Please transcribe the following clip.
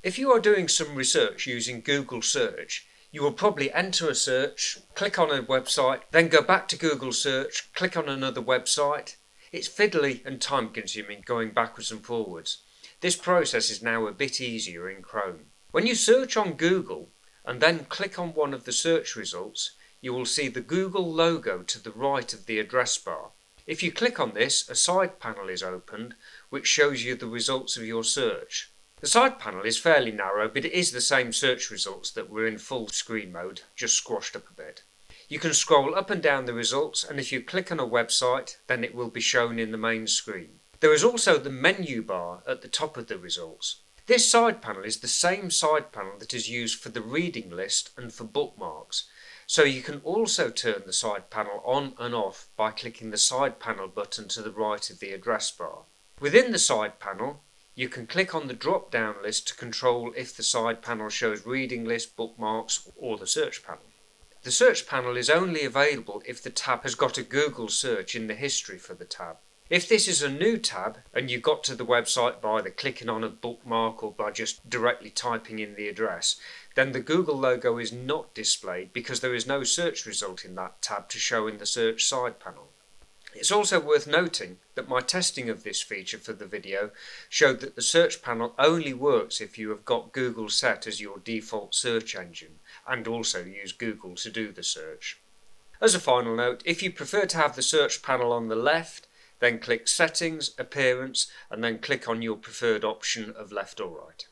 If you are doing some research using Google Search, you will probably enter a search, click on a website, then go back to Google Search, click on another website. It's fiddly and time consuming going backwards and forwards. This process is now a bit easier in Chrome. When you search on Google and then click on one of the search results, you will see the Google logo to the right of the address bar. If you click on this, a side panel is opened which shows you the results of your search. The side panel is fairly narrow, but it is the same search results that were in full screen mode, just squashed up a bit. You can scroll up and down the results, and if you click on a website, then it will be shown in the main screen. There is also the menu bar at the top of the results. This side panel is the same side panel that is used for the reading list and for bookmarks. So you can also turn the side panel on and off by clicking the side panel button to the right of the address bar. Within the side panel, you can click on the drop-down list to control if the side panel shows reading list, bookmarks, or the search panel. The search panel is only available if the tab has got a Google search in the history for the tab. If this is a new tab and you got to the website by either clicking on a bookmark or by just directly typing in the address, then the Google logo is not displayed because there is no search result in that tab to show in the search side panel. It's also worth noting that my testing of this feature for the video showed that the search panel only works if you have got Google set as your default search engine and also use Google to do the search. As a final note, if you prefer to have the search panel on the left, then click Settings, Appearance, and then click on your preferred option of left or right.